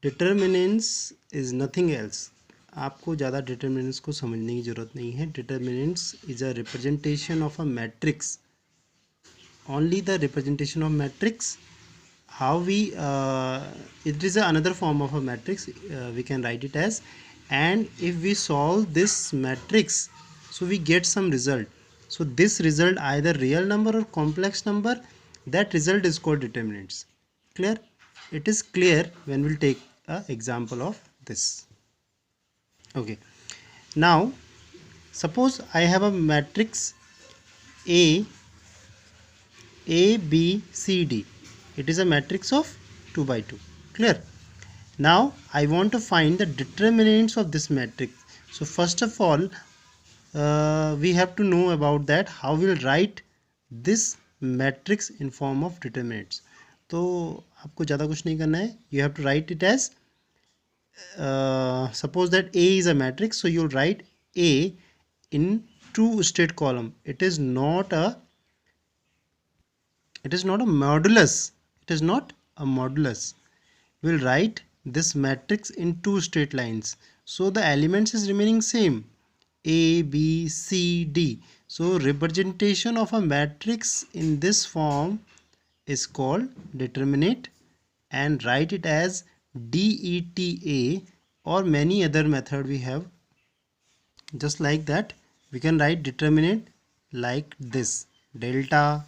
Determinants is nothing else. आपको ज़्यादा determinants को समझने की ज़रूरत नहीं है. Determinants is a representation of a matrix, only the representation of matrix. How we it is another form of a matrix. We can write it as, and if we solve this matrix, so we get some result. So this result either real number or complex number, that result is called determinants. Clear? It is clear when we'll take a example of this. Okay, now suppose I have a matrix A B C D. It is a matrix of 2 by 2. Clear? Now I want to find the determinants of this matrix. So first of all, we have to know about that how we'll write this matrix in form of determinants. तो आपको ज़्यादा कुछ नहीं करना है. You have to write it as, suppose that A is a matrix, so you'll write A in two state column. It is not a modulus. It is not a modulus. We'll write this matrix in two straight lines, so the elements is remaining same, A B C D. So representation of a matrix in this form is called determinate, and write it as DETA, or many other method we have. Just like that, we can write determinate like this: delta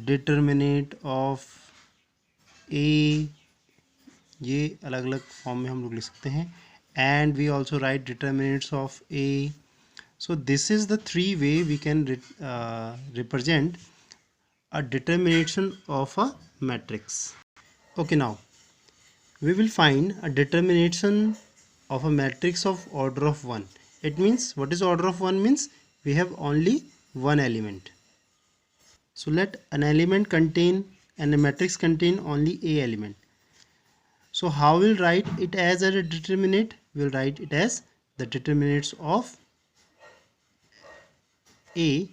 determinate of A. ये अलग अलग form में हम लोग लिख सकते हैं. And we also write determinants of A. So this is the three way we can represent a determination of a matrix. Okay, now we will find a determination of a matrix of order of 1. It means, what is order of 1 means? We have only one element. So let an element contain, and a matrix contain only A element. So how we'll write it as a determinate? We'll write it as the determinants of A. A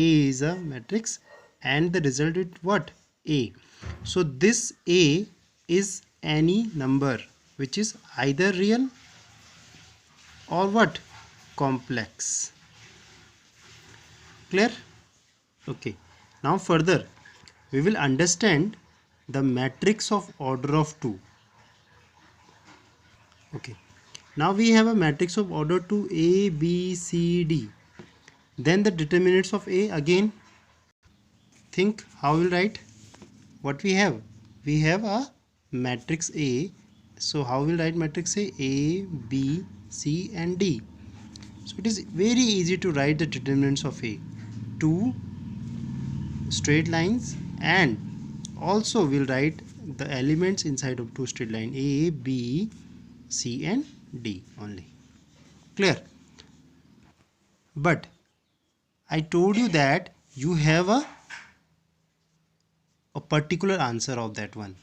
is a matrix, and the result is what? A. So this A is any number which is either real or what? Complex. Clear? Okay. Now further we will understand the matrix of order of 2. Okay. Now we have a matrix of order 2, A, B, C, D. Then the determinants of A again. Think how we'll write. What we have? We have a matrix A. So how we'll write matrix A? A, B, C and D. So it is very easy to write the determinants of A. Two straight lines, and also we'll write the elements inside of two straight line: A, B, C and D only. Clear? But I told you that you have a particular answer of that one.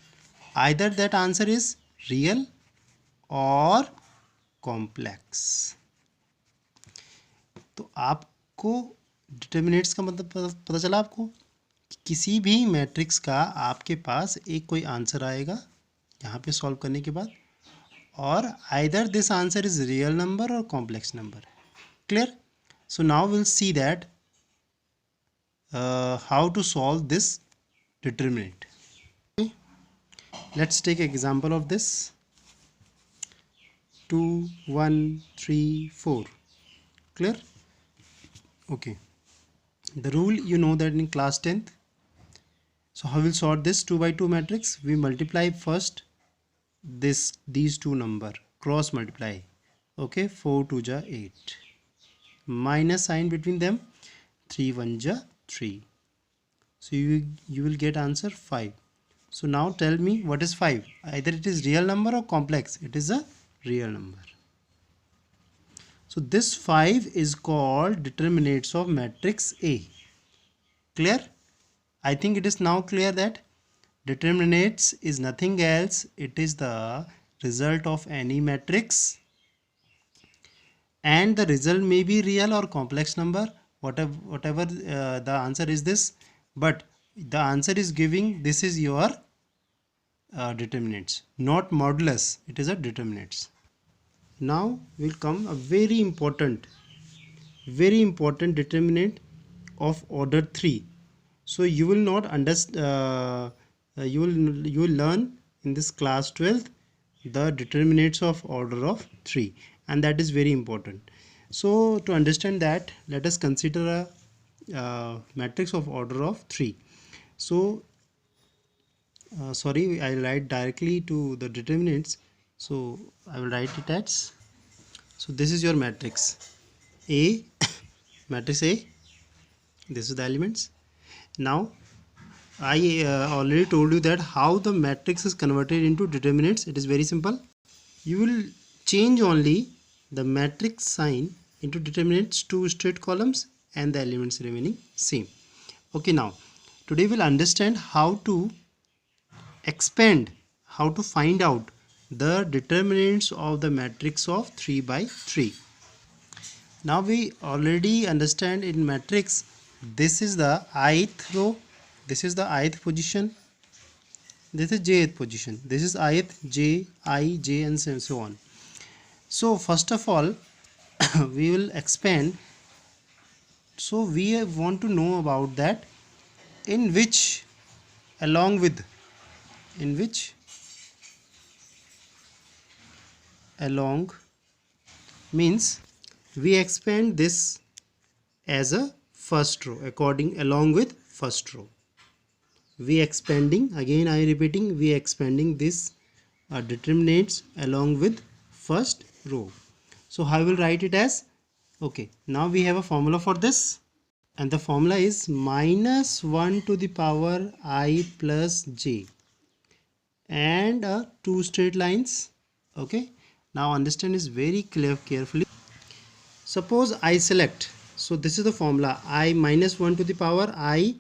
Either that answer is real or complex. तो आपको determinates का मतलब पता चला आपको. किसी भी matrix का आपके पास एक कोई आंसर आएगा यहाँ पे सॉल्व करने के बाद, और either this answer is real number और complex number. Clear? So now will see that how to solve this determinant. Okay. Let's take example of this. 2 1 3 4. Clear? Okay. The rule you know that in class 10th. So how we'll sort this 2 by 2 matrix? We multiply first these two number, cross multiply. Okay, 4 2 ja 8, minus sign between them, 3 1 ja 3. So you will get answer 5. So now tell me what is 5? Either it is real number or complex. It is a real number. So this 5 is called determinants of matrix A. Clear? I think it is now clear that determinants is nothing else. It is the result of any matrix, and the result may be real or complex number, whatever the answer is this. But the answer is giving this is your determinants, not modulus, it is a determinants. Now will come a very important determinant of order 3. So you will not understand, you will learn in this class 12th the determinants of order of 3, and that is very important. So to understand that, let us consider a matrix of order of 3. So sorry, I write directly to the determinants. So I will write it as, so this is your matrix A, matrix A, this is the elements. Now I already told you that how the matrix is converted into determinants. It is very simple. You will change only the matrix sign into determinants, two straight columns, and the elements remaining same. Okay, now today we'll understand how to expand, how to find out the determinants of the matrix of 3 by 3. Now we already understand in matrix, this is the ith row, this is the ith position, this is jth position, this is ith, j, I, j, and so on. So first of all we will expand. So we want to know about that in which, along with, in which, along means we expand this as a first row, according, along with first row. We expanding, again I repeating, we expanding this determinants along with first row. So I will write it as, okay, now we have a formula for this, and the formula is minus 1 to the power I plus j, and two straight lines. Okay, now understand this very carefully. Suppose I select, so this is the formula, I minus 1 to the power I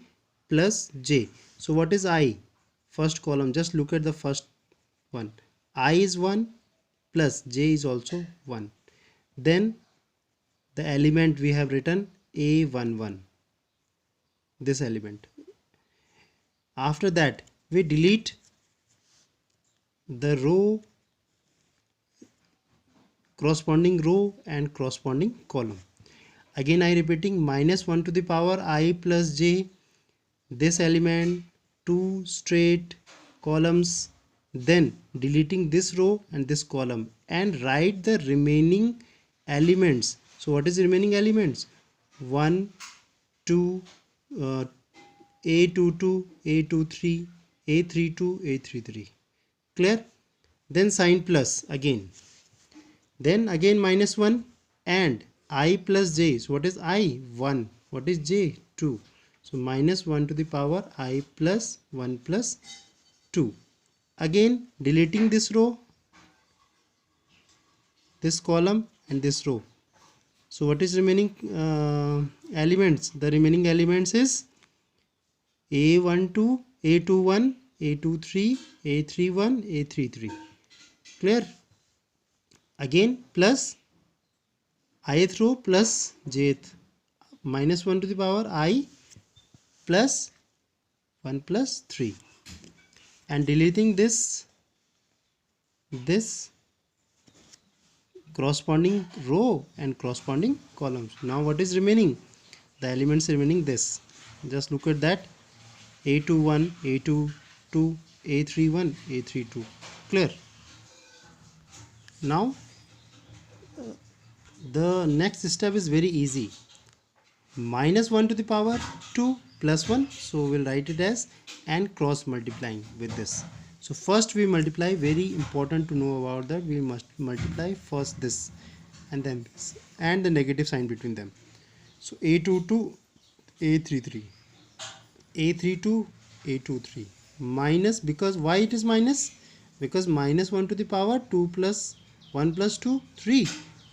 plus j. So what is I? First column, just look at the first one. I is 1 plus j is also 1. Then the element we have written A11, this element. After that we delete the row, corresponding row and corresponding column. Again I repeating, minus 1 to the power I plus j, this element, two straight columns, then deleting this row and this column, and write the remaining elements. So what is remaining elements? 1, 2, A22, A23, A32, A33. Clear? Then sign plus again. Then again minus 1 and I plus j. So what is I? 1. What is j? 2. So minus 1 to the power I plus 1 plus 2. Again deleting this row, this column, and this row. So what is remaining elements? The remaining elements is A12, A21, A23, A31, A33. Clear? Again plus ith row plus jth, minus 1 to the power I plus 1 plus 3, and deleting this corresponding row and corresponding columns. Now what is remaining? The elements remaining this. Just look at that, A21, A22, A31, A32. Clear? Now the next step is very easy. Minus 1 to the power 2 plus 1. So we'll write it as, and cross multiplying with this. So first we multiply, very important to know about that, we must multiply first this and then this, and the negative sign between them. So A22, A33, A32, A23, minus, because why it is minus? Because minus 1 to the power 2 plus 1 plus 2, 3,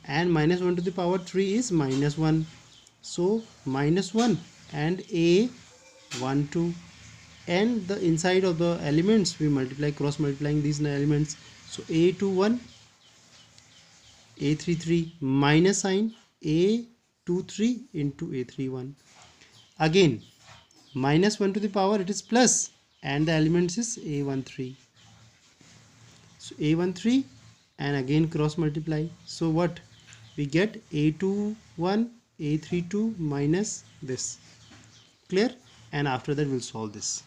and minus 1 to the power 3 is minus 1. So minus 1 and A12, and the inside of the elements we multiply, cross multiplying these elements. So A21, A33, minus sign A23 into A31. Again minus 1 to the power, it is plus, and the elements is A13. So A13 and again cross multiply. So what we get? A21 A32 minus this. Clear? And after that we'll solve this.